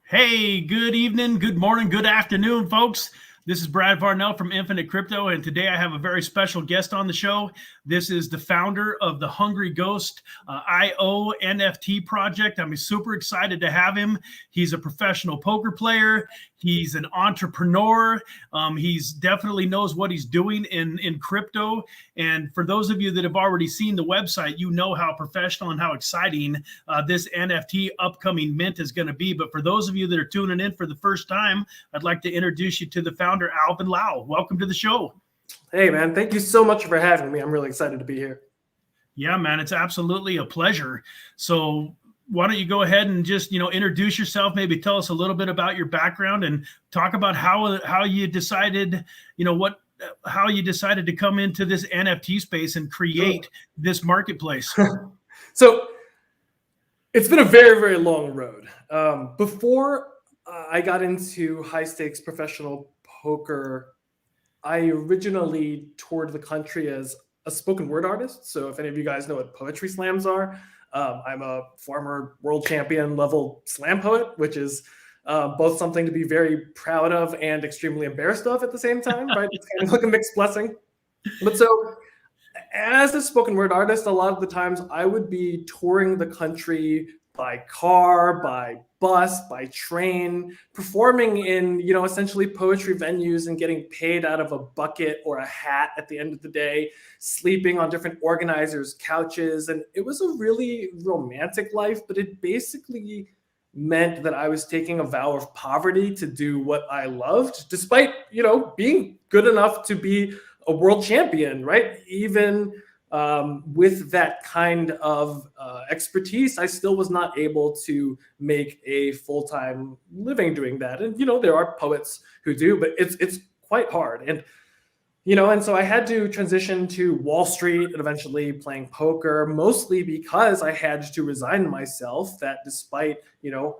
Hey, good evening, good morning, good afternoon, folks. This is Brad Varnell from Infinite Crypto, and today I have a very special guest on the show. This is the founder of the Hungry Ghost IO NFT project. I'm super excited to have him. He's a professional poker player. He's an entrepreneur. He's definitely knows what he's doing in crypto. And for those of you that have already seen the website, you know how professional and how exciting this NFT upcoming mint is going to be. But for those of you that are tuning in for the first time, I'd like to introduce you to the founder, Alvin Lau. Welcome to the show. Hey, man. Thank you so much for having me. I'm really excited to be here. Yeah, man. It's absolutely a pleasure. So why don't you go ahead and just, introduce yourself, maybe tell us a little bit about your background and talk about how you decided, how you decided to come into this NFT space and create this marketplace. So it's been a very, very long road. Before I got into high stakes professional poker, I originally toured the country as a spoken word artist. So if any of you guys know what poetry slams are, I'm a former world champion level slam poet, which is both something to be very proud of and extremely embarrassed of at the same time, right? It's kind of like a mixed blessing. But so as a spoken word artist, a lot of the times I would be touring the country by car, by bus, by train, performing in, essentially poetry venues and getting paid out of a bucket or a hat at the end of the day, sleeping on different organizers' couches. And it was a really romantic life, but it basically meant that I was taking a vow of poverty to do what I loved, despite, being good enough to be a world champion, right? Even with that kind of expertise, I still was not able to make a full-time living doing that. And, there are poets who do, but it's quite hard. And so I had to transition to Wall Street and eventually playing poker, mostly because I had to resign myself that despite,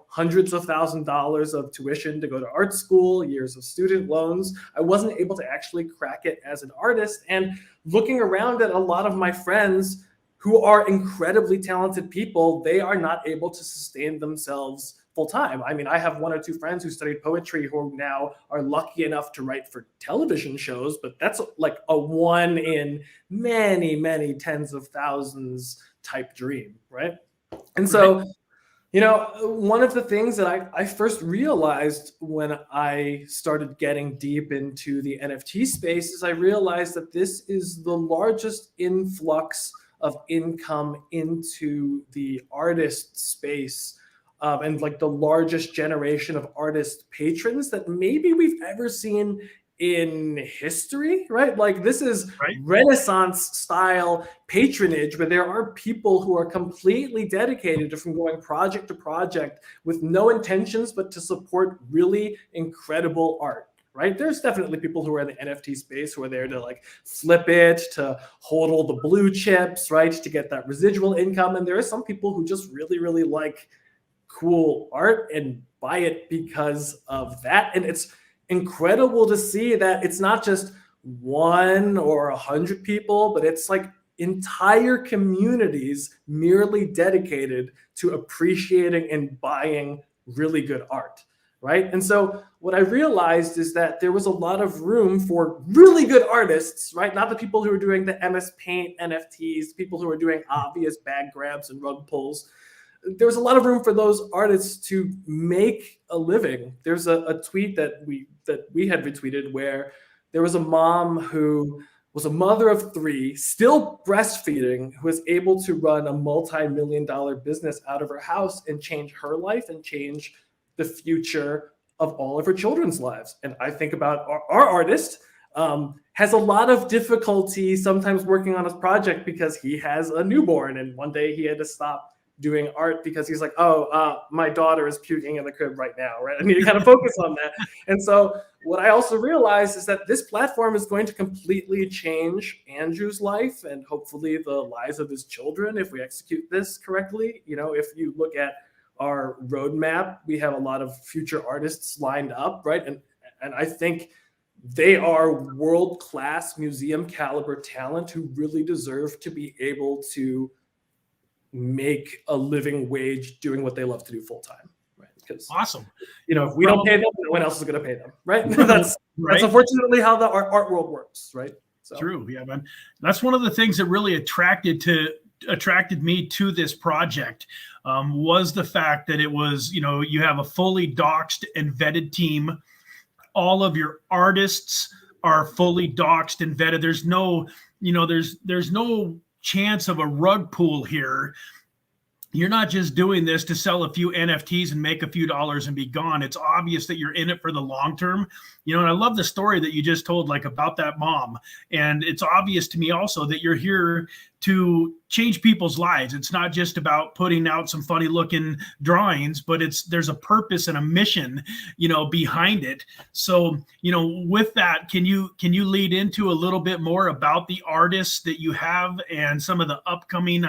hundreds of $1,000s of tuition to go to art school, years of student loans, I wasn't able to actually crack it as an artist. And looking around at a lot of my friends who are incredibly talented people, they are not able to sustain themselves full time. I mean, I have one or two friends who studied poetry who now are lucky enough to write for television shows, but that's like a one in many, many tens of thousands type dream, right? And so, one of the things that I first realized when I started getting deep into the NFT space is I realized that this is the largest influx of income into the artist space. And like the largest generation of artist patrons that maybe we've ever seen in history, right? Like this is Renaissance style patronage where there are people who are completely dedicated to from going project to project with no intentions but to support really incredible art. Right? There's definitely people who are in the NFT space who are there to like flip it, to hold all the blue chips, right? To get that residual income. And there are some people who just really, really like cool art and buy it because of that. And it's incredible to see that it's not just 1 or 100 people, but it's like entire communities merely dedicated to appreciating and buying really good art, right? And so what I realized is that there was a lot of room for really good artists, right? Not the people who are doing the MS Paint NFTs, people who are doing obvious bag grabs and rug pulls. There was a lot of room for those artists to make a living. There's a tweet that we had retweeted where there was a mom who was a mother of 3, still breastfeeding, who was able to run a multi-million-dollar business out of her house and change her life and change the future of all of her children's lives. And I think about our artist has a lot of difficulty sometimes working on his project because he has a newborn and one day he had to stop doing art because he's like, my daughter is puking in the crib right now, right? I need to kind of focus on that. And so what I also realized is that this platform is going to completely change Andrew's life and hopefully the lives of his children if we execute this correctly. If you look at our roadmap, we have a lot of future artists lined up, right? And I think they are world-class museum caliber talent who really deserve to be able to make a living wage doing what they love to do full time. Right. because Awesome. if we don't pay them, no one else is going to pay them, right? That's unfortunately how the art world works, right? So. True. Yeah, man. That's one of the things that really attracted me to this project, was the fact that it was, you have a fully doxed and vetted team. All of your artists are fully doxed and vetted. There's no, there's no chance of a rug pull here. You're not just doing this to sell a few NFTs and make a few dollars and be gone. It's obvious that you're in it for the long term. And I love the story that you just told, like, about that mom. And it's obvious to me also that you're here to change people's lives. It's not just about putting out some funny looking drawings, but there's a purpose and a mission, behind it. So, with that, can you lead into a little bit more about the artists that you have and some of the upcoming,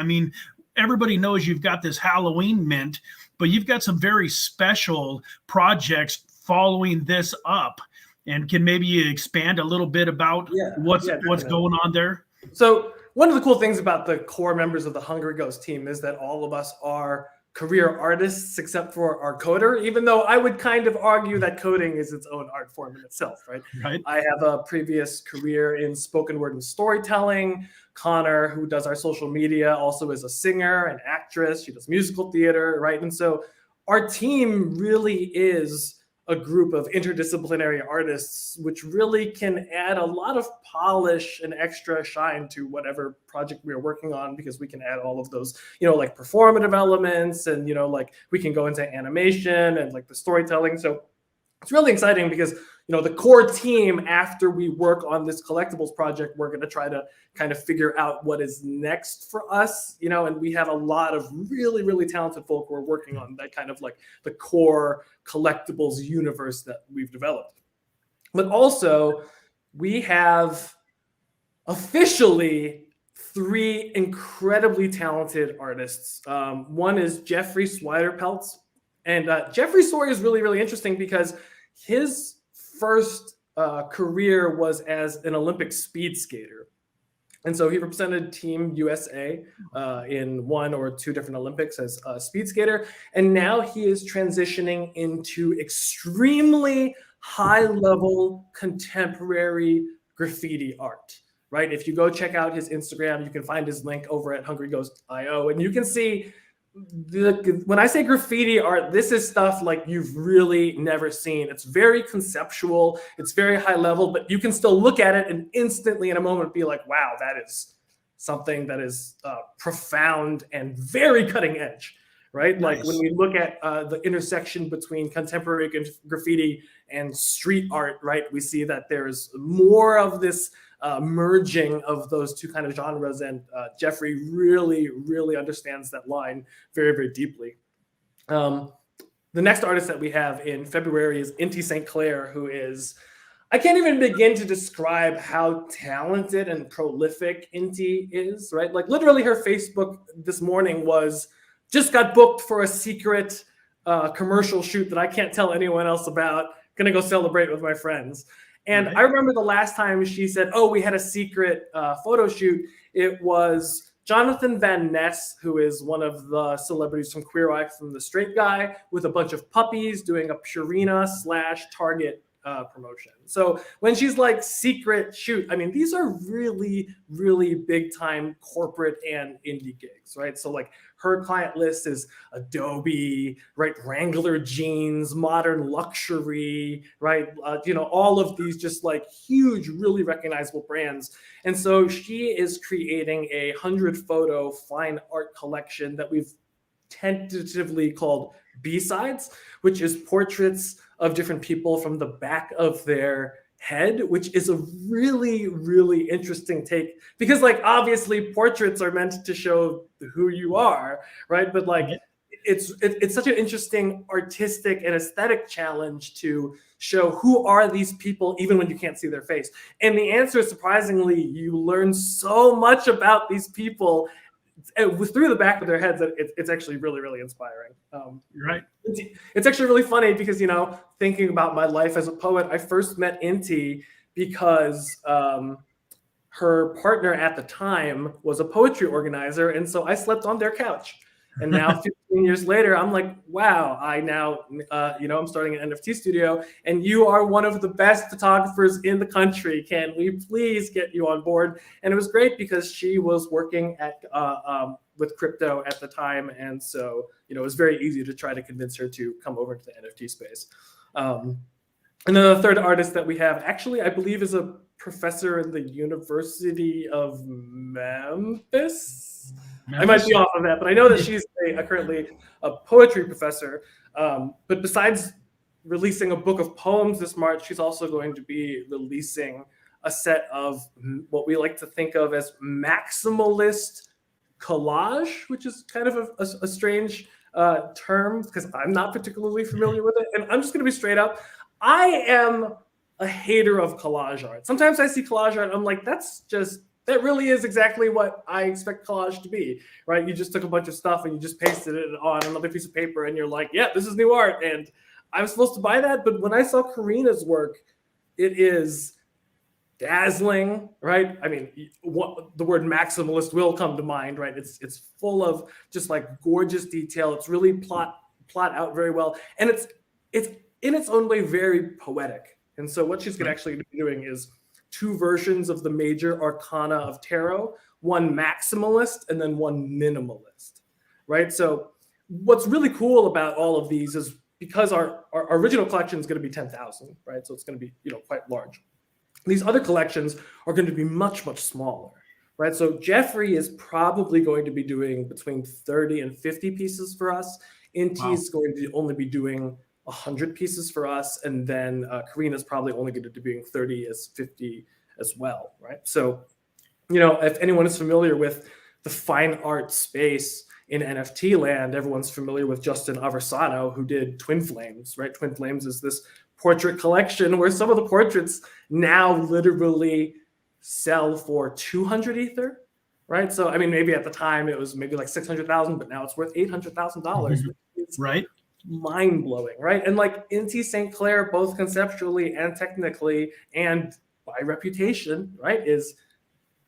everybody knows you've got this Halloween mint, but you've got some very special projects following this up. And can maybe you expand a little bit about what's going on there? So one of the cool things about the core members of the Hungry Ghost team is that all of us are career artists, except for our coder, even though I would kind of argue that coding is its own art form in itself, right? I have a previous career in spoken word and storytelling. Connor, who does our social media, also is a singer, an actress. She does musical theater, right? And so our team really is a group of interdisciplinary artists, which really can add a lot of polish and extra shine to whatever project we're working on, because we can add all of those, like performative elements, and, like we can go into animation and like the storytelling. So it's really exciting because, the core team, after we work on this collectibles project, we're going to try to kind of figure out what is next for us, and we have a lot of really, really talented folk who are working on that kind of like the core collectibles universe that we've developed. But also, we have officially 3 incredibly talented artists. One is Jeffrey Swiderpeltz. And Jeffrey's story is really, really interesting because his first career was as an Olympic speed skater. And so he represented Team USA in 1 or 2 different Olympics as a speed skater. And now he is transitioning into extremely high-level contemporary graffiti art, right? If you go check out his Instagram, you can find his link over at hungryghost.io, and you can see when I say graffiti art, this is stuff like you've really never seen. It's very conceptual, it's very high level, but you can still look at it and instantly in a moment be like, wow, that is something that is profound and very cutting edge, right? Nice. Like when we look at the intersection between contemporary graffiti and street art, right, we see that there's more of this merging of those 2 kind of genres, and Jeffrey really, really understands that line very, very deeply. The next artist that we have in February is Inti St. Clair, who is, I can't even begin to describe how talented and prolific Inti is, right? Like literally her Facebook this morning was, just got booked for a secret commercial shoot that I can't tell anyone else about, gonna go celebrate with my friends. And I remember the last time she said, oh, we had a secret photo shoot. It was Jonathan Van Ness, who is one of the celebrities from Queer Eye from The Straight Guy, with a bunch of puppies doing a Purina/Target promotion. So when she's like secret shoot, I mean, these are really, really big time corporate and indie gigs, right? So like her client list is Adobe, right? Wrangler jeans, modern luxury, right? All of these just like huge, really recognizable brands. And so she is creating a 100-photo fine art collection that we've tentatively called B-Sides, which is portraits of different people from the back of their head, which is a really, really interesting take, because like obviously portraits are meant to show who you are, right? But like it's such an interesting artistic and aesthetic challenge to show who are these people even when you can't see their face. And the answer, surprisingly, you learn so much about these people through the back of their heads that it's actually really, really inspiring. Right. It's actually really funny because, thinking about my life as a poet, I first met Inti because her partner at the time was a poetry organizer. And so I slept on their couch. And now 15 years later, I'm like, wow, I now, I'm starting an NFT studio, and you are one of the best photographers in the country. Can we please get you on board? And it was great because she was working at with crypto at the time, and so it was very easy to try to convince her to come over to the NFT space. And then the third artist that we have, actually, I believe, is a professor in the University of Memphis. I might be off of that, but I know that she's currently a poetry professor. But besides releasing a book of poems this March, she's also going to be releasing a set of what we like to think of as maximalist collage, which is kind of a strange term because I'm not particularly familiar with it. And I'm just going to be straight up. I am a hater of collage art. Sometimes I see collage art, I'm like, that really is exactly what I expect collage to be, right? You just took a bunch of stuff and you just pasted it on another piece of paper and you're like, yeah, this is new art. And I was supposed to buy that, but when I saw Karina's work, it is dazzling, right? I mean, the word maximalist will come to mind, right? It's full of just like gorgeous detail. It's really plot out very well. And it's in its own way very poetic. And so what she's going to actually be doing is 2 versions of the major arcana of tarot, one maximalist and then one minimalist, right? So what's really cool about all of these is because our original collection is going to be 10,000, right? So it's going to be quite large. These other collections are going to be much, much smaller, right? So Jeffrey is probably going to be doing between 30 and 50 pieces for us. Inti is going to only be doing 100 pieces for us, and then Karina's probably only going to be doing 30 as 50 as well, right? So, if anyone is familiar with the fine art space in NFT land, everyone's familiar with Justin Aversano, who did Twin Flames, right? Twin Flames is this portrait collection where some of the portraits now literally sell for 200 Ether, right? So, I mean, maybe at the time it was maybe like 600,000, but now it's worth $800,000. Right. Mind-blowing, right? And like Inti St. Clair, both conceptually and technically and by reputation, right, is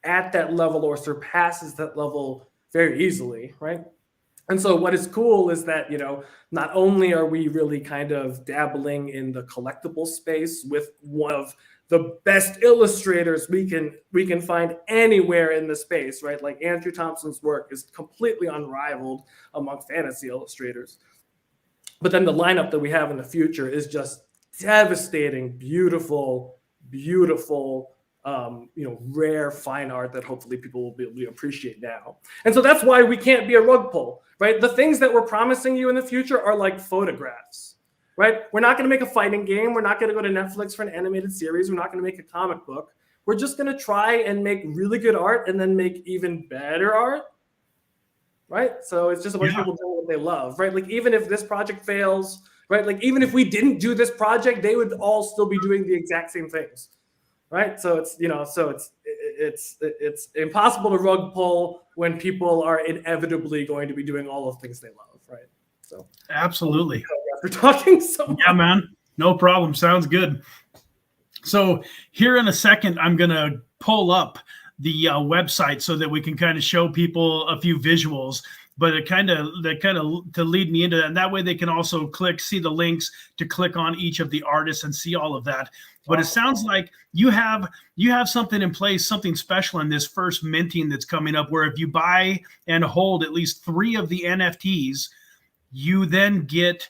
at that level or surpasses that level very easily, right? And so what is cool is that, not only are we really kind of dabbling in the collectible space with one of the best illustrators we can find anywhere in the space, right? Like Andrew Thompson's work is completely unrivaled among fantasy illustrators. But then the lineup that we have in the future is just devastating, beautiful, rare fine art that hopefully people will be able to appreciate now. And so that's why we can't be a rug pull, right? The things that we're promising you in the future are like photographs, right? We're not going to make a fighting game. We're not going to go to Netflix for an animated series. We're not going to make a comic book. We're just going to try and make really good art and then make even better art. Right. So it's just a bunch of people doing what they love. Right. Like even if this project fails, right. Like even if we didn't do this project, they would all still be doing the exact same things. Right. So it's, it's impossible to rug pull when people are inevitably going to be doing all of the things they love. Right. So absolutely. After talking so much. Yeah, man. No problem. Sounds good. So here in a second, I'm going to pull up the website so that we can kind of show people a few visuals, but it kind of to lead me into that. And that way they can also see the links to click on each of the artists and see all of that. But it sounds like you have something in place, something special in this first minting that's coming up, where if you buy and hold at least 3 of the NFTs, you then get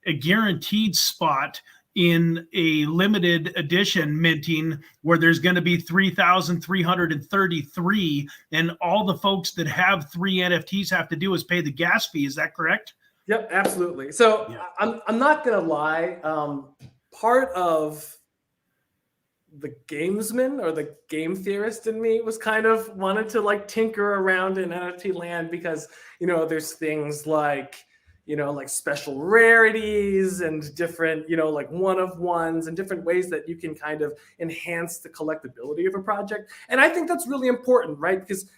a guaranteed spot in a limited edition minting where there's going to be 3,333, and all the folks that have 3 NFTs have to do is pay the gas fee. Is that correct? Yep, absolutely. So I'm not going to lie. Part of the gamesman or the game theorist in me was kind of wanted to like tinker around in NFT land because, there's things like, like special rarities and different, like one-of-ones and different ways that you can kind of enhance the collectability of a project. And I think that's really important, right? Because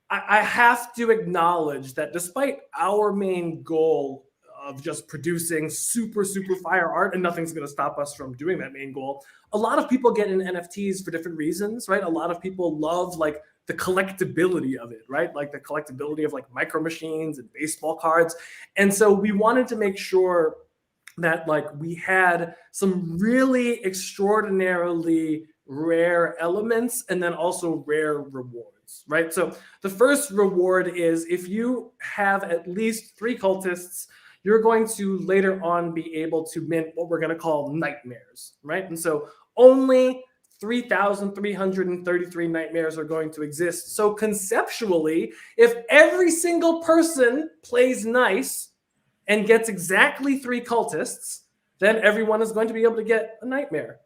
I have to acknowledge that despite our main goal of just producing super fire art, and nothing's going to stop us from doing that main goal, a lot of people get in NFTs for different reasons, right? A lot of people love like the collectability of it, right? Like the collectability of like micro machines and baseball cards. And so we wanted to make sure that like we had some really extraordinarily rare elements and then also rare rewards, right? So the first reward is if you have at least 3 cultists, you're going to later on be able to mint what we're going to call nightmares, right? And so only 3,333 nightmares are going to exist. So conceptually, if every single person plays nice and gets exactly 3 cultists, then everyone is going to be able to get a nightmare.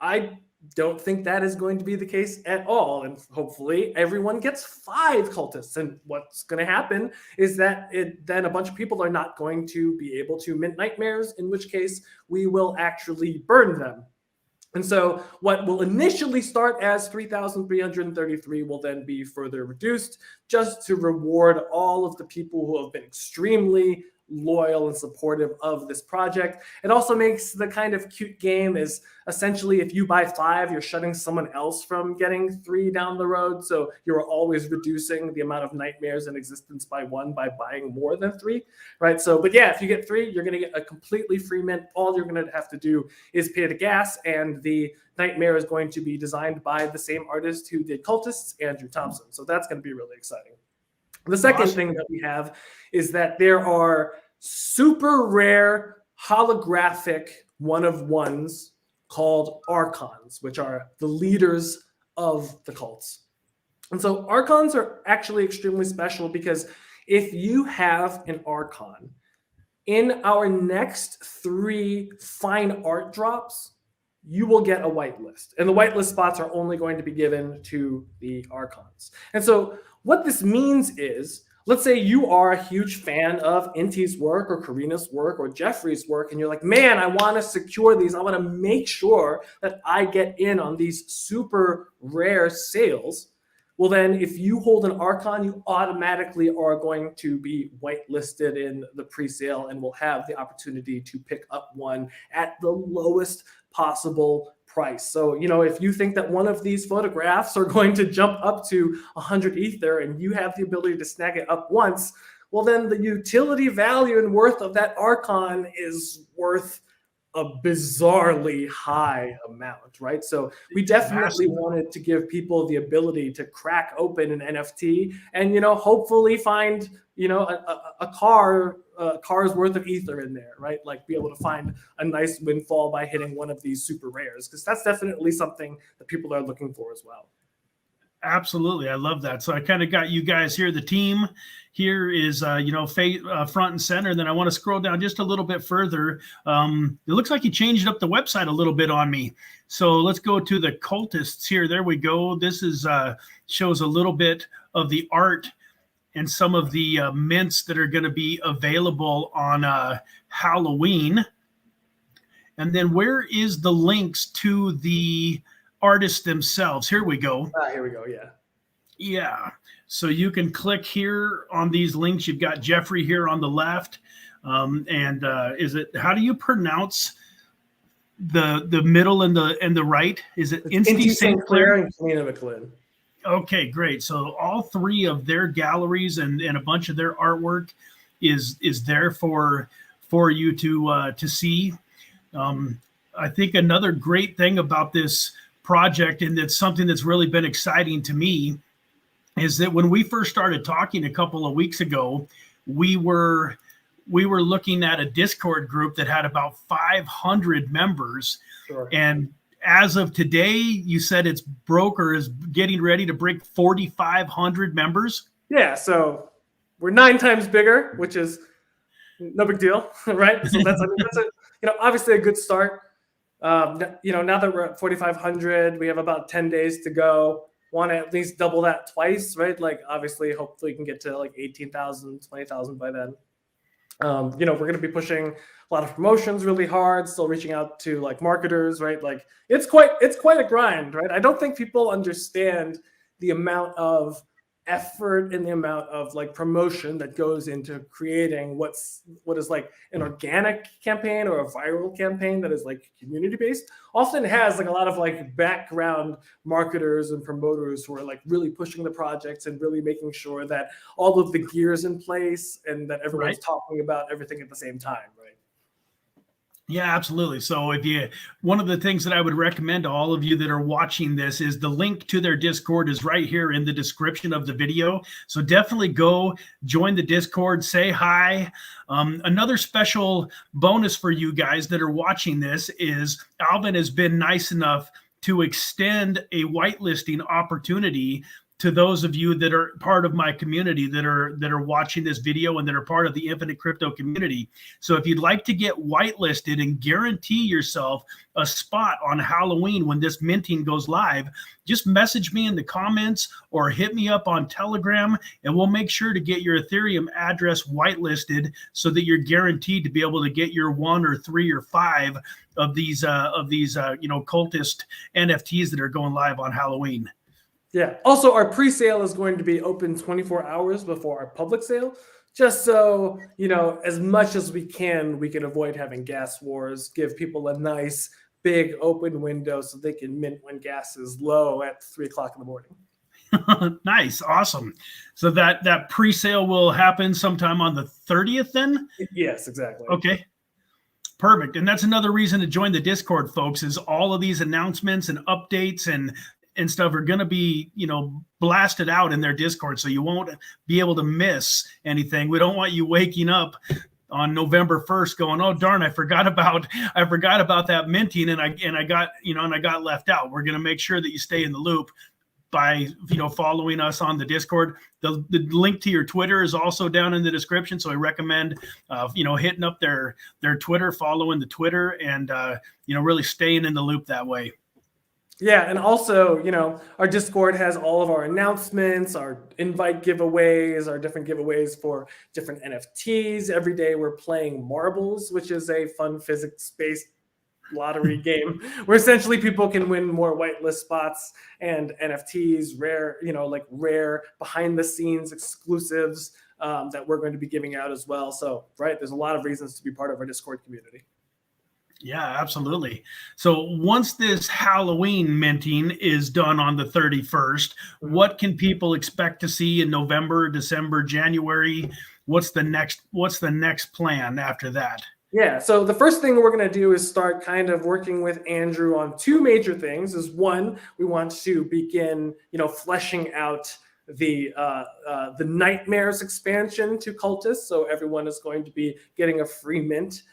I don't think that is going to be the case at all. And hopefully everyone gets 5 cultists. And what's going to happen is that then a bunch of people are not going to be able to mint nightmares, in which case we will actually burn them. And so what will initially start as 3,333 will then be further reduced just to reward all of the people who have been extremely loyal and supportive of this project. It also makes the kind of cute game is essentially if you buy 5, you're shutting someone else from getting 3 down the road. So you're always reducing the amount of nightmares in existence by 1 by buying more than 3, right? So, but yeah, if you get 3, you're going to get a completely free mint. All you're going to have to do is pay the gas, and the nightmare is going to be designed by the same artist who did Cultists, Andrew Thompson. So that's going to be really exciting. The second thing that we have is that there are super rare holographic one-of-ones called archons, which are the leaders of the cults. And so archons are actually extremely special because if you have an archon, in our next 3 fine art drops, you will get a whitelist. And the whitelist spots are only going to be given to the archons. And so what this means is, let's say you are a huge fan of Inti's work or Karina's work or Jeffrey's work, and you're like, man, I want to secure these. I want to make sure that I get in on these super rare sales. Well, then if you hold an archon, you automatically are going to be whitelisted in the pre-sale and will have the opportunity to pick up one at the lowest possible price. So, you know, if you think that one of these photographs are going to jump up to 100 Ether and you have the ability to snag it up once, well, then the utility value and worth of that archon is worth a bizarrely high amount, right? So we definitely wanted to give people the ability to crack open an NFT and, you know, hopefully find, you know, a car's worth of Ether in there, right? Like be able to find a nice windfall by hitting one of these super rares, because that's definitely something that people are looking for as well. Absolutely. I love that. So I kind of got you guys here. The team here is, you know, front and center. And then I want to scroll down just a little bit further. It looks like you changed up the website a little bit on me. So let's go to the Cultists here. There we go. This is shows a little bit of the art and some of the mints that are going to be available on Halloween. And then where is the links to the artists themselves? Here we go. Here we go. Yeah. Yeah. So you can click here on these links. You've got Jeffrey here on the left. Is it, how do you pronounce the middle and the right? Is it Inti St. Clair and Kalina McLean? Okay, great. So all 3 of their galleries and a bunch of their artwork is there for you to see. I think another great thing about this project, and it's something that's really been exciting to me, is that when we first started talking a couple of weeks ago, we were looking at a Discord group that had about 500 members. Sure. And as of today, you said its broker is getting ready to break 4,500 members. Yeah, so we're 9 times bigger, which is no big deal, right? So that's obviously a good start. Now that we're at 4,500, we have about 10 days to go. Want to at least double that twice, right? Like obviously, hopefully, we can get to like 18,000, 20,000 by then. We're going to be pushing a lot of promotions really hard, still reaching out to like marketers, right? Like it's quite a grind, right? I don't think people understand the amount of effort and the amount of like promotion that goes into creating what is like an organic campaign or a viral campaign that is like community based often has like a lot of like background marketers and promoters who are like really pushing the projects and really making sure that all of the gear is in place and that everyone's talking about everything at the same time, right? Yeah, absolutely. So one of the things that I would recommend to all of you that are watching this is the link to their Discord is right here in the description of the video. So definitely go join the Discord, say hi. Another special bonus for you guys that are watching this is Alvin has been nice enough to extend a whitelisting opportunity to those of you that are part of my community that are watching this video and that are part of the Infinite Crypto community. So if you'd like to get whitelisted and guarantee yourself a spot on Halloween when this minting goes live, just message me in the comments or hit me up on Telegram, and we'll make sure to get your Ethereum address whitelisted so that you're guaranteed to be able to get your 1 or 3 or 5 of these cultist NFTs that are going live on Halloween. Yeah. Also, our pre-sale is going to be open 24 hours before our public sale, just so, as much as we can avoid having gas wars, give people a nice big open window so they can mint when gas is low at 3 o'clock in the morning. Nice. Awesome. So that pre-sale will happen sometime on the 30th then? Yes, exactly. Okay. Perfect. And that's another reason to join the Discord, folks, is all of these announcements and updates and stuff are going to be, blasted out in their Discord. So you won't be able to miss anything. We don't want you waking up on November 1st going, oh, darn, I forgot about that minting. And I got left out. We're going to make sure that you stay in the loop by, following us on the Discord. The link to your Twitter is also down in the description. So I recommend, hitting up their Twitter, following the Twitter and, really staying in the loop that way. Yeah, and also, our Discord has all of our announcements, our invite giveaways, our different giveaways for different NFTs. Every day we're playing marbles, which is a fun physics-based lottery game where essentially people can win more whitelist spots and NFTs, rare behind-the-scenes exclusives that we're going to be giving out as well. So, there's a lot of reasons to be part of our Discord community. Yeah, absolutely. So once this Halloween minting is done on the 31st, what can people expect to see in November, December, January? What's the next plan after that? Yeah, so the first thing we're going to do is start kind of working with Andrew on 2 major things. Is one, we want to begin, fleshing out the Nightmares expansion to Cultists. So everyone is going to be getting a free mint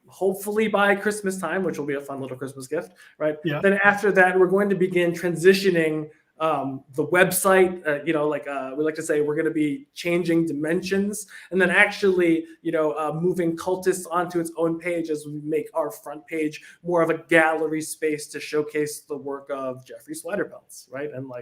hopefully by Christmas time, which will be a fun little Christmas gift, right? Yeah. Then after that, we're going to begin transitioning the website. We like to say we're going to be changing dimensions and then actually, moving Cultists onto its own page as we make our front page more of a gallery space to showcase the work of Jeffrey Sliderpelts, right? And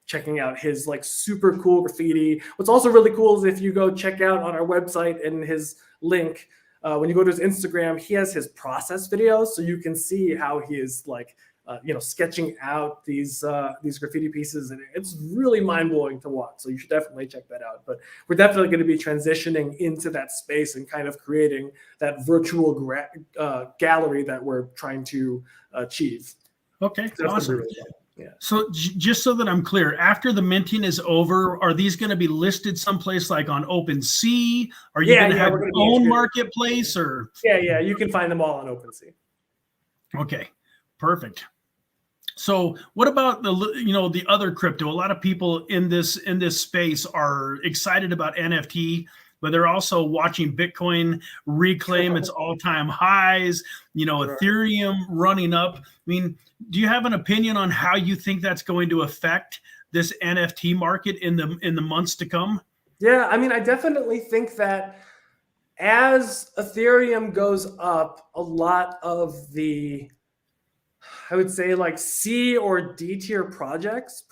checking out his super cool graffiti. What's also really cool is if you go check out on our website and his link, when you go to his Instagram, he has his process videos, so you can see how he is sketching out these graffiti pieces, and it's really mind-blowing to watch. So you should definitely check that out. But we're definitely going to be transitioning into that space and kind of creating that virtual gallery that we're trying to achieve. Okay, awesome. Really fun. Yeah. So just so that I'm clear, after the minting is over, are these going to be listed someplace like on OpenSea? Are you going to have your own marketplace or? Yeah, you can find them all on OpenSea. Okay, perfect. So what about the other crypto? A lot of people in this space are excited about NFT, but they're also watching Bitcoin reclaim its all-time highs, Ethereum running up. I mean, do you have an opinion on how you think that's going to affect this NFT market in the months to come? Yeah, I mean, I definitely think that as Ethereum goes up, a lot of the, I would say C or D tier projects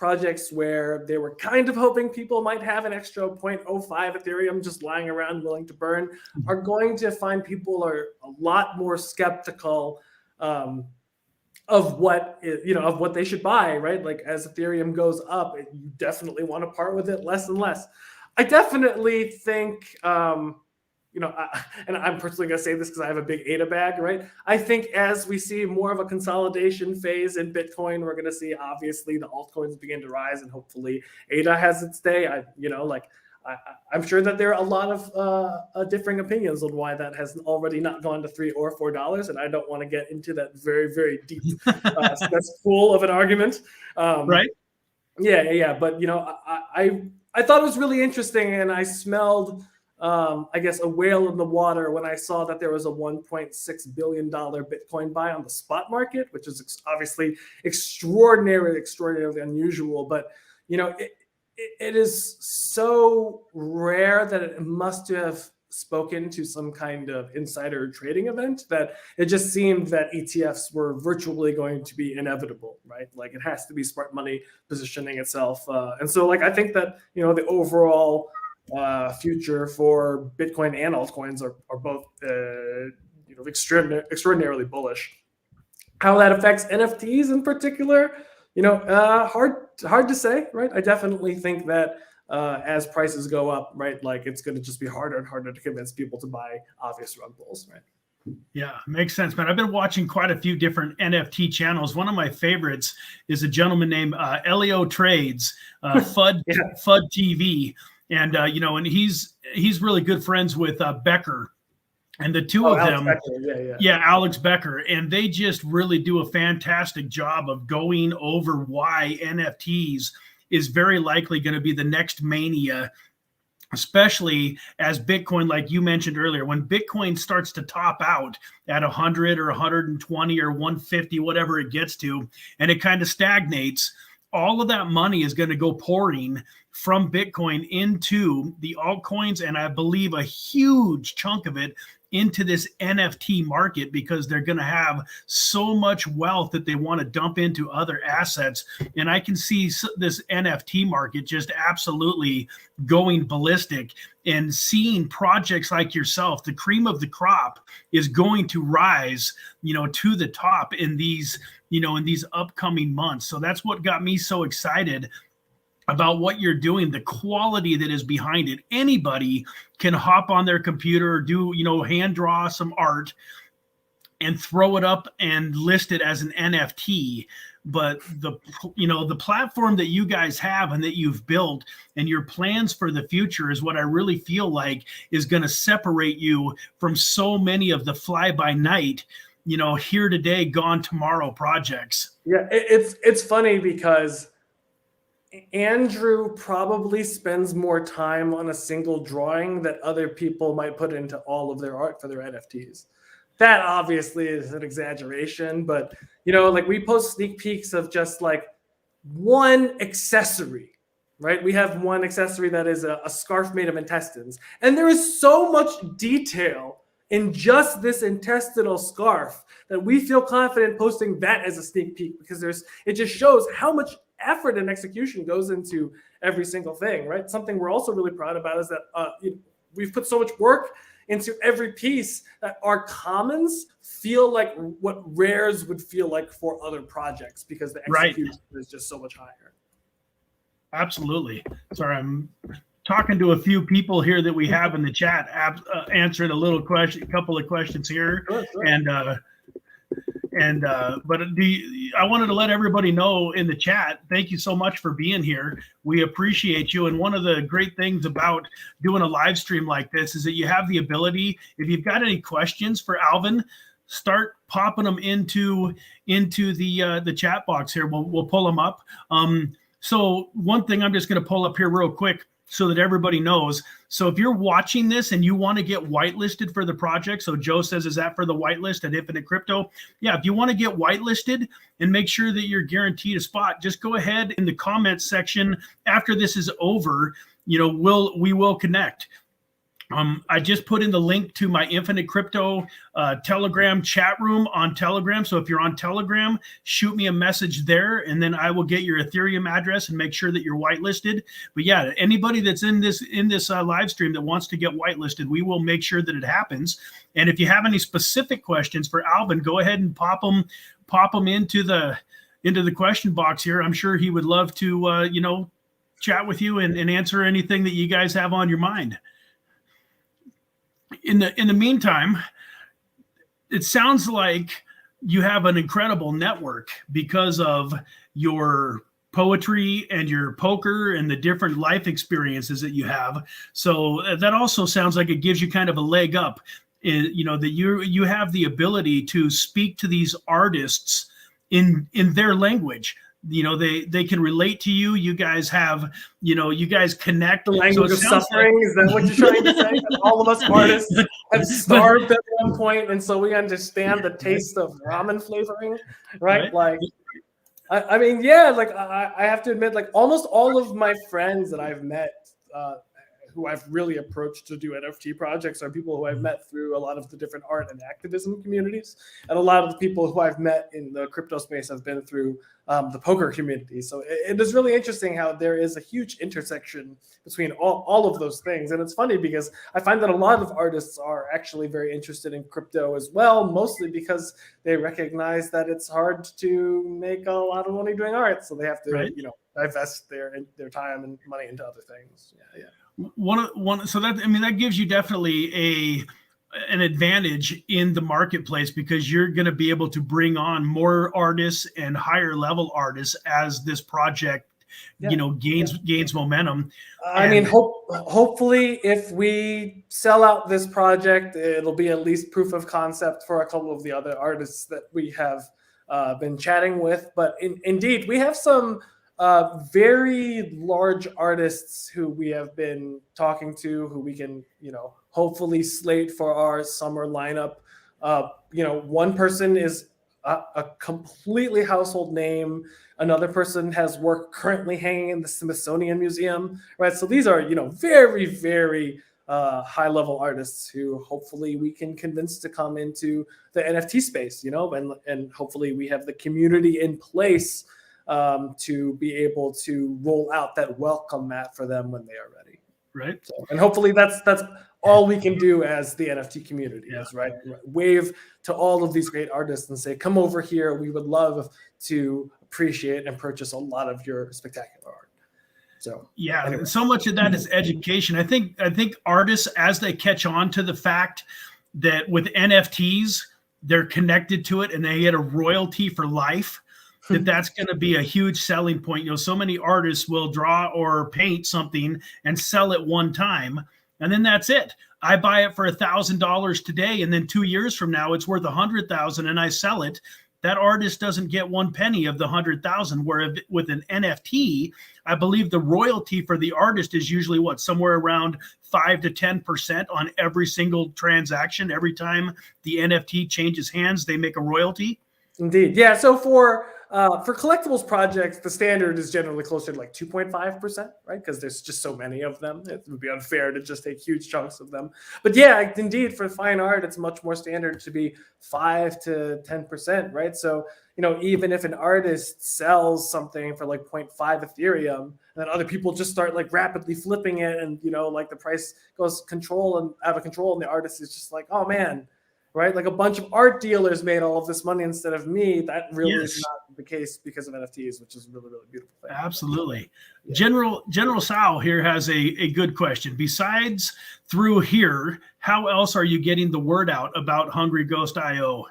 where they were kind of hoping people might have an extra 0.05 Ethereum just lying around willing to burn, are going to find people are a lot more skeptical of what of what they should buy, right? Like as Ethereum goes up, you definitely want to part with it less and less. I definitely think, and I'm personally going to say this because I have a big ADA bag, right? I think as we see more of a consolidation phase in Bitcoin, we're going to see obviously the altcoins begin to rise, and hopefully ADA has its day. I'm sure that there are a lot of differing opinions on why that has already not gone to $3 or $4, and I don't want to get into that very, very deep cesspool of an argument. Right? Yeah. But I thought it was really interesting, and I smelled, I guess, a whale in the water when I saw that there was a $1.6 billion Bitcoin buy on the spot market, which is obviously extraordinarily unusual. But it is so rare that it must have spoken to some kind of insider trading event that it just seemed that ETFs were virtually going to be inevitable, right? Like it has to be smart money positioning itself. And so I think that, the overall future for Bitcoin and altcoins are both, extraordinarily bullish. How that affects NFTs in particular, hard to say, right? I definitely think that as prices go up, right, like it's going to just be harder and harder to convince people to buy obvious rug pulls, right? Yeah, makes sense, man. I've been watching quite a few different NFT channels. One of my favorites is a gentleman named Elio Trades, FUDTV, and and he's really good friends with Becker. And the two of them, Alex Becker, and they just really do a fantastic job of going over why NFTs is very likely going to be the next mania, especially as Bitcoin, like you mentioned earlier, when Bitcoin starts to top out at 100 or 120 or 150, whatever it gets to, and it kind of stagnates, all of that money is going to go pouring from Bitcoin into the altcoins, and I believe a huge chunk of it into this NFT market, because they're going to have so much wealth that they want to dump into other assets. And I can see this NFT market just absolutely going ballistic, and seeing projects like yourself, the cream of the crop is going to rise, to the top in these, in these upcoming months. So that's what got me so excited about what you're doing, the quality that is behind it. Anybody can hop on their computer, do, hand draw some art and throw it up and list it as an NFT. But the platform that you guys have and that you've built and your plans for the future is what I really feel like is going to separate you from so many of the fly by night, here today, gone tomorrow projects. Yeah, it's funny because Andrew probably spends more time on a single drawing that other people might put into all of their art for their NFTs. That obviously is an exaggeration, but we post sneak peeks of just like one accessory, right? We have one accessory that is a scarf made of intestines, and there is so much detail in just this intestinal scarf that we feel confident posting that as a sneak peek, because it just shows how much effort and execution goes into every single thing, right? Something we're also really proud about is that we've put so much work into every piece that our commons feel like what rares would feel like for other projects, because the execution is just so much higher. Absolutely. Sorry, I'm talking to a few people here that we have in the chat, answering a couple of questions here. Sure. But I wanted to let everybody know in the chat, thank you so much for being here. We appreciate you. And one of the great things about doing a live stream like this is that you have the ability, if you've got any questions for Alvin, start popping them into the chat box here. We'll pull them up. So one thing I'm just going to pull up here real quick so that everybody knows. So if you're watching this and you want to get whitelisted for the project, so Joe says, is that for the whitelist at Infinite Crypto? Yeah, if you want to get whitelisted and make sure that you're guaranteed a spot, just go ahead in the comments section after this is over. We will connect. I just put in the link to my Infinite Crypto Telegram chat room on Telegram. So if you're on Telegram, shoot me a message there, and then I will get your Ethereum address and make sure that you're whitelisted. But yeah, anybody that's in this live stream that wants to get whitelisted, we will make sure that it happens. And if you have any specific questions for Alvin, go ahead and pop pop them into the question box here. I'm sure he would love to chat with you and answer anything that you guys have on your mind. In the meantime, it sounds like you have an incredible network because of your poetry and your poker and the different life experiences that you have. So that also sounds like it gives you kind of a leg up, that you have the ability to speak to these artists in their language. They can relate to you. You guys have, you guys connect. The language of suffering. Is that what you're trying to say? All of us artists have starved at one point, and so we understand the taste of ramen flavoring, right? Like, I mean, yeah, like I have to admit, like almost all of my friends that I've met, who I've really approached to do NFT projects, are people who I've met through a lot of the different art and activism communities. And a lot of the people who I've met in the crypto space have been through the poker community. So it is really interesting how there is a huge intersection between all of those things. And it's funny because I find that a lot of artists are actually very interested in crypto as well, mostly because they recognize that it's hard to make a lot of money doing art. So they have to, divest their time and money into other things. Yeah. So that gives you definitely an advantage in the marketplace, because you're going to be able to bring on more artists and higher level artists as this project gains momentum. I mean, hopefully if we sell out this project, it'll be at least proof of concept for a couple of the other artists that we have been chatting with. But indeed, we have some very large artists who we have been talking to, who we can, hopefully slate for our summer lineup. One person is a completely household name. Another person has work currently hanging in the Smithsonian Museum, right? So these are, very, very high-level artists who hopefully we can convince to come into the NFT space, and hopefully we have the community in place to be able to roll out that welcome mat for them when they are ready. Right. So, and hopefully that's all we can do as the NFT community is, right? Wave to all of these great artists and say, come over here. We would love to appreciate and purchase a lot of your spectacular art. So anyway. So much of that is education. I think artists, as they catch on to the fact that with NFTs, they're connected to it and they get a royalty for life, that's going to be a huge selling point. So many artists will draw or paint something and sell it one time, and then that's it. I buy it for $1,000 today, and then 2 years from now, it's worth $100,000, and I sell it. That artist doesn't get one penny of the $100,000. Where with an NFT, I believe the royalty for the artist is usually somewhere around 5 to 10% on every single transaction. Every time the NFT changes hands, they make a royalty. Indeed, yeah. So for collectibles projects, the standard is generally closer to like 2.5%, right? Because there's just so many of them. It would be unfair to just take huge chunks of them. But yeah, indeed, for fine art, it's much more standard to be 5 to 10%, right? So, even if an artist sells something for like 0.5 Ethereum, and then other people just start like rapidly flipping it, and like the price goes out of control, and the artist is just like, oh man, right? Like a bunch of art dealers made all of this money instead of me. That really is not the case because of NFTs, which is a really, really beautiful thing. Absolutely. Yeah. General Sal here has a good question. Besides through here, how else are you getting the word out about Hungry Ghost IO?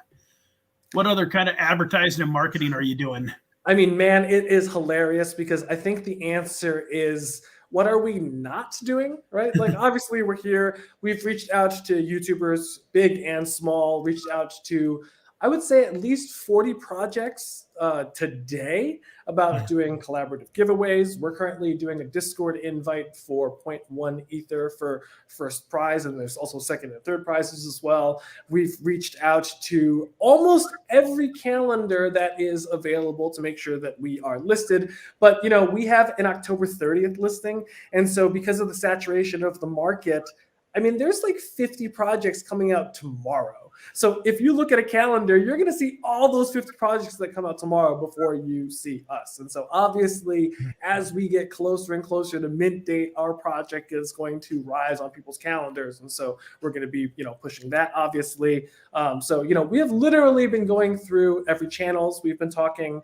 What other kind of advertising and marketing are you doing? I mean, man, it is hilarious because I think the answer is, what are we not doing, right? Like, obviously, we're here. We've reached out to YouTubers, big and small, reached out to, I would say, at least 40 projects today about doing collaborative giveaways. We're currently doing a Discord invite for 0.1 Ether for first prize, and there's also second and third prizes as well. We've reached out to almost every calendar that is available to make sure that we are listed. But, we have an October 30th listing. And so because of the saturation of the market, I mean, there's like 50 projects coming out tomorrow. So if you look at a calendar, you're going to see all those 50 projects that come out tomorrow before you see us. And so obviously, as we get closer and closer to mint date, our project is going to rise on people's calendars. And so we're going to be, pushing that, obviously. So we have literally been going through every channels. We've been talking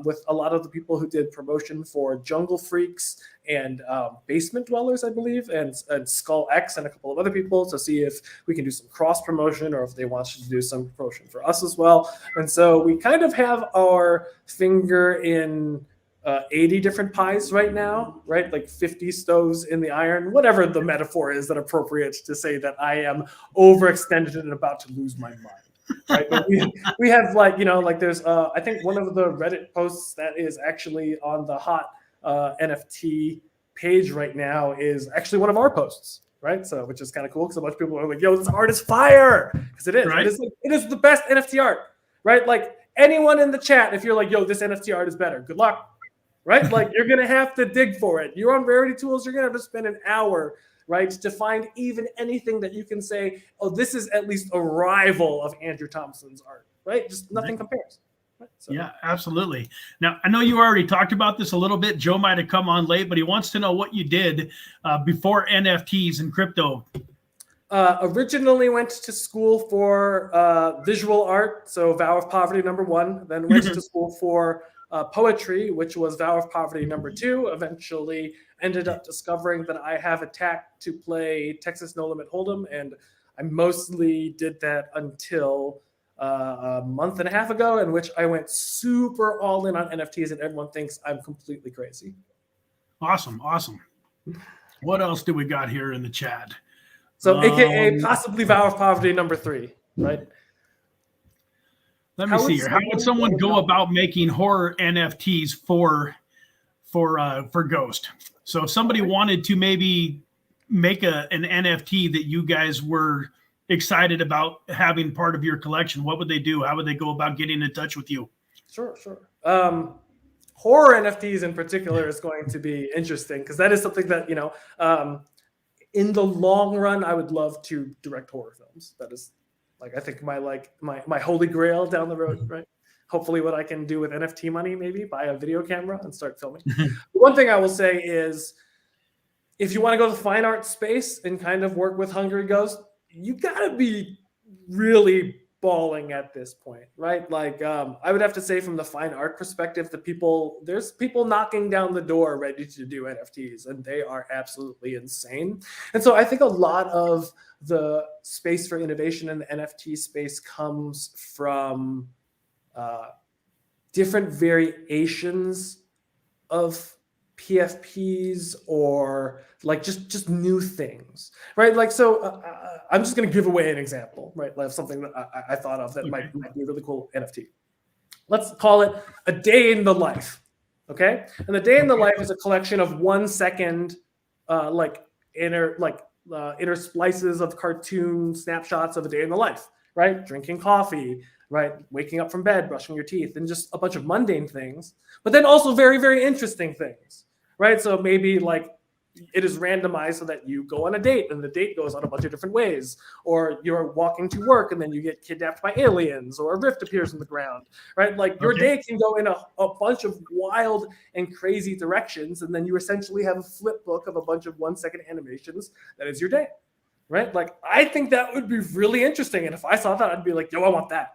with a lot of the people who did promotion for Jungle Freaks and Basement Dwellers, I believe, and Skull X and a couple of other people to see if we can do some cross promotion or if they want to do some promotion for us as well. And so we kind of have our finger in 80 different pies right now, right? Like 50 stoves in the iron, whatever the metaphor is that appropriate to say that I am overextended and about to lose my mind. Right, but we have there's I think one of the Reddit posts that is actually on the hot NFT page right now is actually one of our posts, right? So which is kind of cool because a bunch of people are like, "Yo, this art is fire!" Because it is. Right? It is the best NFT art, right? Like anyone in the chat, if you're like, "Yo, this NFT art is better," good luck, right? Like you're gonna have to dig for it. You're on Rarity Tools. You're gonna have to spend an hour, right, to find even anything that you can say, oh, this is at least a rival of Andrew Thompson's art, right? Just nothing compares. Right? So. Yeah, absolutely. Now, I know you already talked about this a little bit. Joe might have come on late, but he wants to know what you did before NFTs and crypto. Originally went to school for visual art, so Vow of Poverty #1, then went to school for poetry, which was Vow of Poverty #2. Eventually ended up discovering that I have a tact to play Texas No Limit Hold'em, and I mostly did that until a month and a half ago, in which I went super all in on NFTs, and everyone thinks I'm completely crazy. Awesome. What else do we got here in the chat? So, AKA possibly Vow of Poverty #3, right? Let me see here. How would someone go about making horror NFTs for Ghost? So if somebody wanted to maybe make an NFT that you guys were excited about having part of your collection, what would they do? How would they go about getting in touch with you? Sure. Horror NFTs in particular is going to be interesting because that is something that, in the long run, I would love to direct horror films. That is I think my holy grail down the road, right? Hopefully what I can do with NFT money, maybe buy a video camera and start filming. One thing I will say is if you want to go to the fine art space and kind of work with Hungry Ghost, you got to be really balling at this point, right? I would have to say from the fine art perspective, there's people knocking down the door ready to do NFTs, and they are absolutely insane. And so I think a lot of the space for innovation in the NFT space comes from different variations of PFPs or just new things, right? I'm just going to give away an example, right? Like something that I thought of that might be a really cool NFT. Let's call it a day in the life, okay? And the day in the life is a collection of 1 second, inner splices of cartoon snapshots of a day in the life, right? Drinking coffee, right? Waking up from bed, brushing your teeth, and just a bunch of mundane things, but then also very, very interesting things, right? So maybe it is randomized so that you go on a date and the date goes on a bunch of different ways, or you're walking to work and then you get kidnapped by aliens, or a rift appears in the ground, right? Your day can go in a bunch of wild and crazy directions, and then you essentially have a flip book of a bunch of 1 second animations that is your day, right? I think that would be really interesting, and if I saw that, I'd be like, yo, I want that,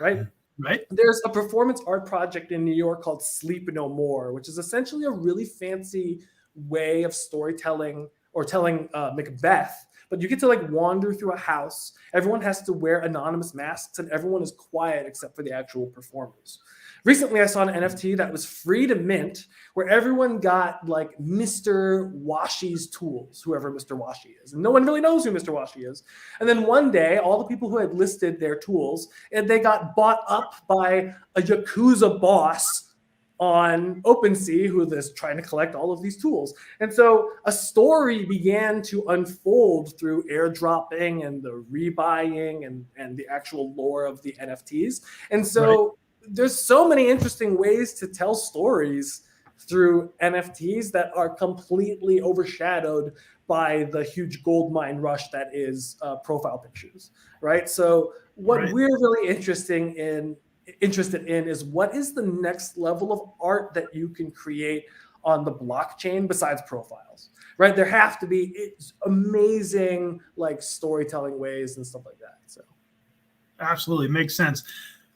right? Right. There's a performance art project in New York called Sleep No More, which is essentially a really fancy way of storytelling or telling Macbeth, but you get to wander through a house. Everyone has to wear anonymous masks and everyone is quiet except for the actual performers. Recently, I saw an NFT that was free to mint where everyone got Mr. Washi's tools, whoever Mr. Washi is. And no one really knows who Mr. Washi is. And then one day, all the people who had listed their tools, and they got bought up by a Yakuza boss on OpenSea who is trying to collect all of these tools. And so a story began to unfold through airdropping and the rebuying and the actual lore of the NFTs. And so there's so many interesting ways to tell stories through NFTs that are completely overshadowed by the huge gold mine rush that is profile pictures, right? So what we're really interested in is what is the next level of art that you can create on the blockchain besides profiles, right? There have to be amazing like storytelling ways and stuff like that. So absolutely makes sense.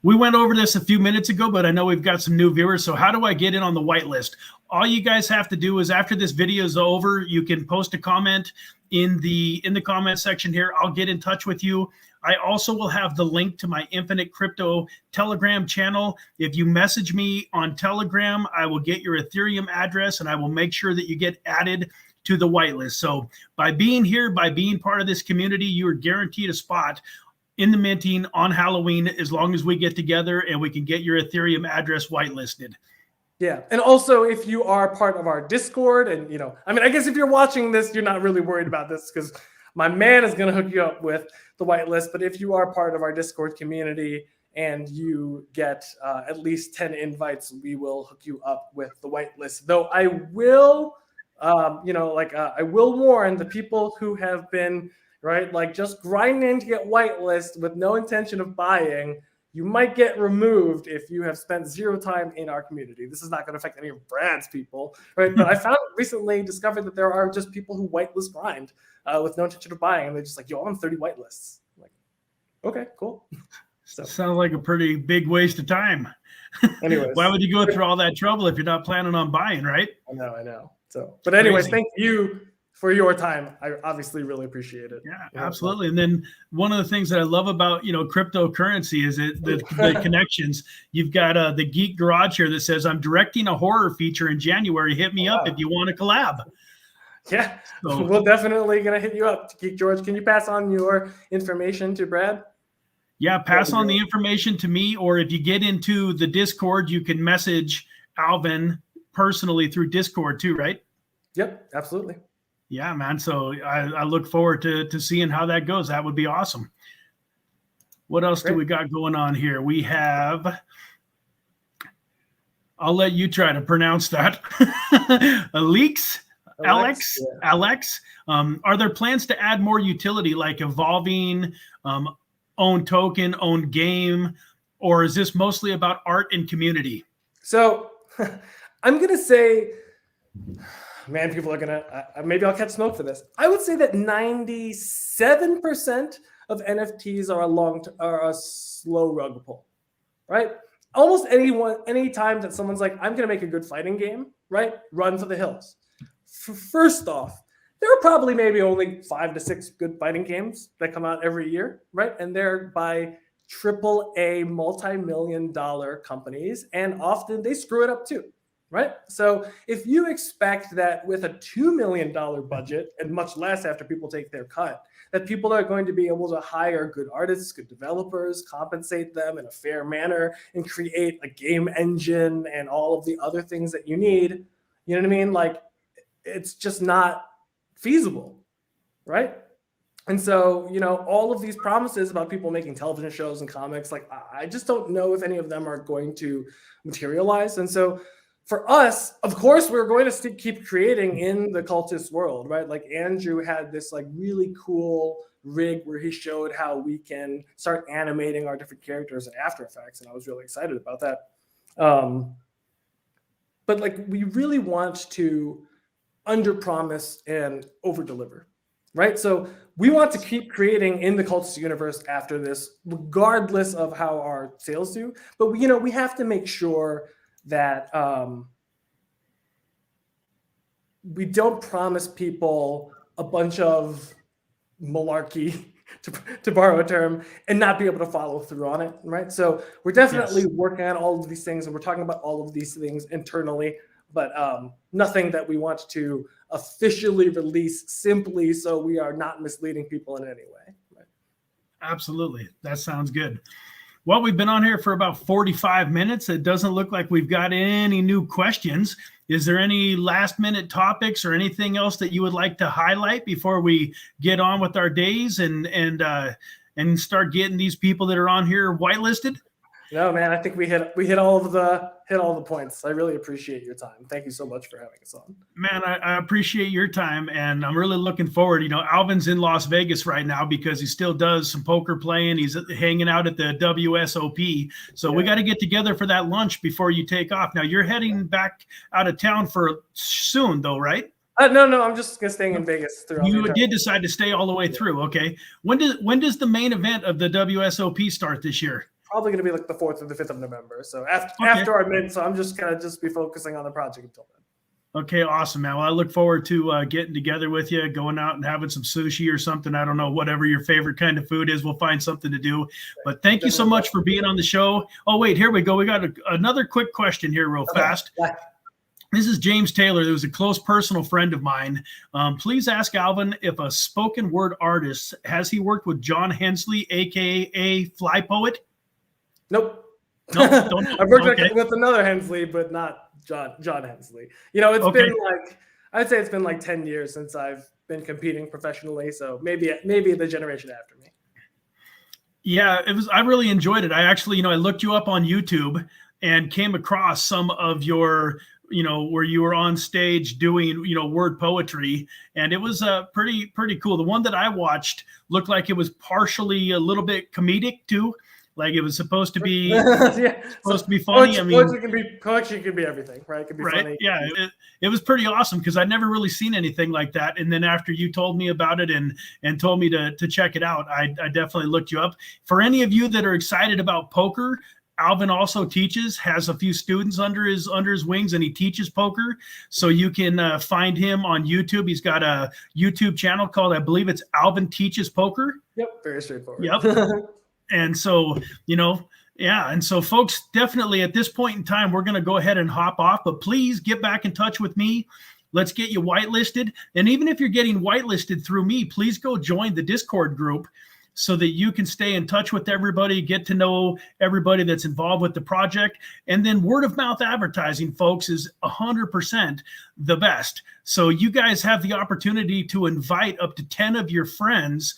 We went over this a few minutes ago, but I know we've got some new viewers. So how do I get in on the whitelist? All you guys have to do is after this video is over, you can post a comment in the comment section here. I'll get in touch with you. I also will have the link to my Infinite Crypto Telegram channel. If you message me on Telegram, I will get your Ethereum address and I will make sure that you get added to the whitelist. So by being here, by being part of this community, you are guaranteed a spot in the minting on Halloween, as long as we get together and we can get your Ethereum address whitelisted. Yeah. And also if you are part of our Discord and, you know, I mean, I guess if you're watching this, you're not really worried about this because my man is going to hook you up with the whitelist. But if you are part of our Discord community and you get at least 10 invites, we will hook you up with the whitelist. Though I will, I will warn the people who have been, right, like just grinding to get whitelist with no intention of buying, you might get removed if you have spent 0 time in our community. This is not going to affect any of Brad's people, right? But I discovered that there are just people who whitelist grind with no intention of buying, and they're just like, yo, I'm on 30 whitelists. I'm like, okay, cool. So sounds like a pretty big waste of time. Anyways, why would you go through all that trouble if you're not planning on buying, right? I know. So, but anyways, thank you for your time. I obviously really appreciate it. Yeah, absolutely. And then one of the things that I love about, cryptocurrency is the connections. You've got the Geek Garage here that says, I'm directing a horror feature in January. Hit me up if you want to collab. Yeah, so we're definitely going to hit you up. Geek George, can you pass on your information to Brad? Yeah, pass on the information to me, or if you get into the Discord, you can message Alvin personally through Discord too, right? Yep, absolutely. Yeah, man. So I look forward to seeing how that goes. That would be awesome. What else do we got going on here? We have, I'll let you try to pronounce that. Alex. Are there plans to add more utility like evolving, own token, own game, or is this mostly about art and community? So I'm going to say, man, people are going to, maybe I'll catch smoke for this. I would say that 97% of NFTs are a slow rug pull, right? Almost any time that someone's like, I'm going to make a good fighting game, right? Run for the hills. First off, there are probably maybe only 5 to 6 good fighting games that come out every year, right? And they're by AAA multi-million-dollar companies, and often they screw it up too. Right. So if you expect that with a $2 million budget and much less after people take their cut, that people are going to be able to hire good artists, good developers, compensate them in a fair manner and create a game engine and all of the other things that you need, you know what I mean? Like, it's just not feasible. Right. And so, all of these promises about people making television shows and comics, like, I just don't know if any of them are going to materialize. And so, for us, of course, we're going to keep creating in the Cultist world, right? Like Andrew had this like really cool rig where he showed how we can start animating our different characters in After Effects, and I was really excited about that. But like we really want to under-promise and over-deliver, right? So we want to keep creating in the Cultist universe after this, regardless of how our sales do. But we have to make sure that we don't promise people a bunch of malarkey, to borrow a term, and not be able to follow through on it, right? So we're definitely working on all of these things, and we're talking about all of these things internally, but nothing that we want to officially release simply so we are not misleading people in any way. Right? Absolutely. That sounds good. Well, we've been on here for about 45 minutes. It doesn't look like we've got any new questions. Is there any last minute topics or anything else that you would like to highlight before we get on with our days and start getting these people that are on here whitelisted? No, man, I think we hit all the points. I really appreciate your time. Thank you so much for having us on. Man, I appreciate your time, and I'm really looking forward. Alvin's in Las Vegas right now because he still does some poker playing. He's hanging out at the WSOP. So we got to get together for that lunch before you take off. Now, you're heading back out of town for soon, though, right? No, I'm just staying in Vegas throughout. You did decide to stay all the way through. Okay. When does the main event of the WSOP start this year? Probably going to be like the 4th or the 5th of November. So after our mint, so I'm just going to be focusing on the project until then. Okay, awesome, man. Well, I look forward to getting together with you, going out and having some sushi or something. I don't know, whatever your favorite kind of food is, we'll find something to do. But thank you so much for being on the show. Oh, wait, here we go. We got another quick question here real fast. Yeah. This is James Taylor, who's a close personal friend of mine. Please ask Alvin if a spoken word artist, has he worked with John Hensley, a.k.a. Fly Poet? Nope. Nope, I've worked with another Hensley, but not John Hensley. It's been I'd say it's been like 10 years since I've been competing professionally. So maybe the generation after me. Yeah, I really enjoyed it. I actually, I looked you up on YouTube and came across some of your, where you were on stage doing, word poetry. And it was pretty cool. The one that I watched looked like it was partially a little bit comedic too. Like it was supposed to be supposed to be funny. Poetry can be everything, right? It can be funny. Yeah, it was pretty awesome because I'd never really seen anything like that. And then after you told me about it and told me to check it out, I definitely looked you up. For any of you that are excited about poker, Alvin also has a few students under his wings, and he teaches poker. So you can find him on YouTube. He's got a YouTube channel called, I believe it's Alvin Teaches Poker. Yep, very straightforward. Yep. And so, and so folks, definitely at this point in time, we're going to go ahead and hop off, but please get back in touch with me. Let's get you whitelisted. And even if you're getting whitelisted through me, please go join the Discord group so that you can stay in touch with everybody, get to know everybody that's involved with the project. And then word of mouth advertising, folks, is 100% the best. So you guys have the opportunity to invite up to 10 of your friends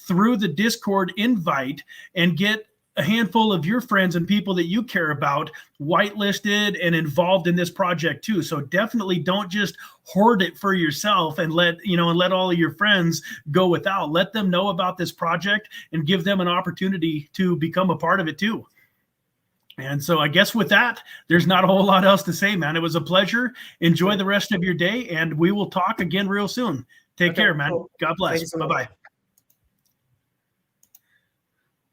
through the Discord invite and get a handful of your friends and people that you care about whitelisted and involved in this project too. So definitely don't just hoard it for yourself and let all of your friends go without. Let them know about this project and give them an opportunity to become a part of it too. And so I guess with that, there's not a whole lot else to say, man. It was a pleasure. Enjoy the rest of your day, and we will talk again real soon. Take care, man. Cool. God bless. Bye-bye.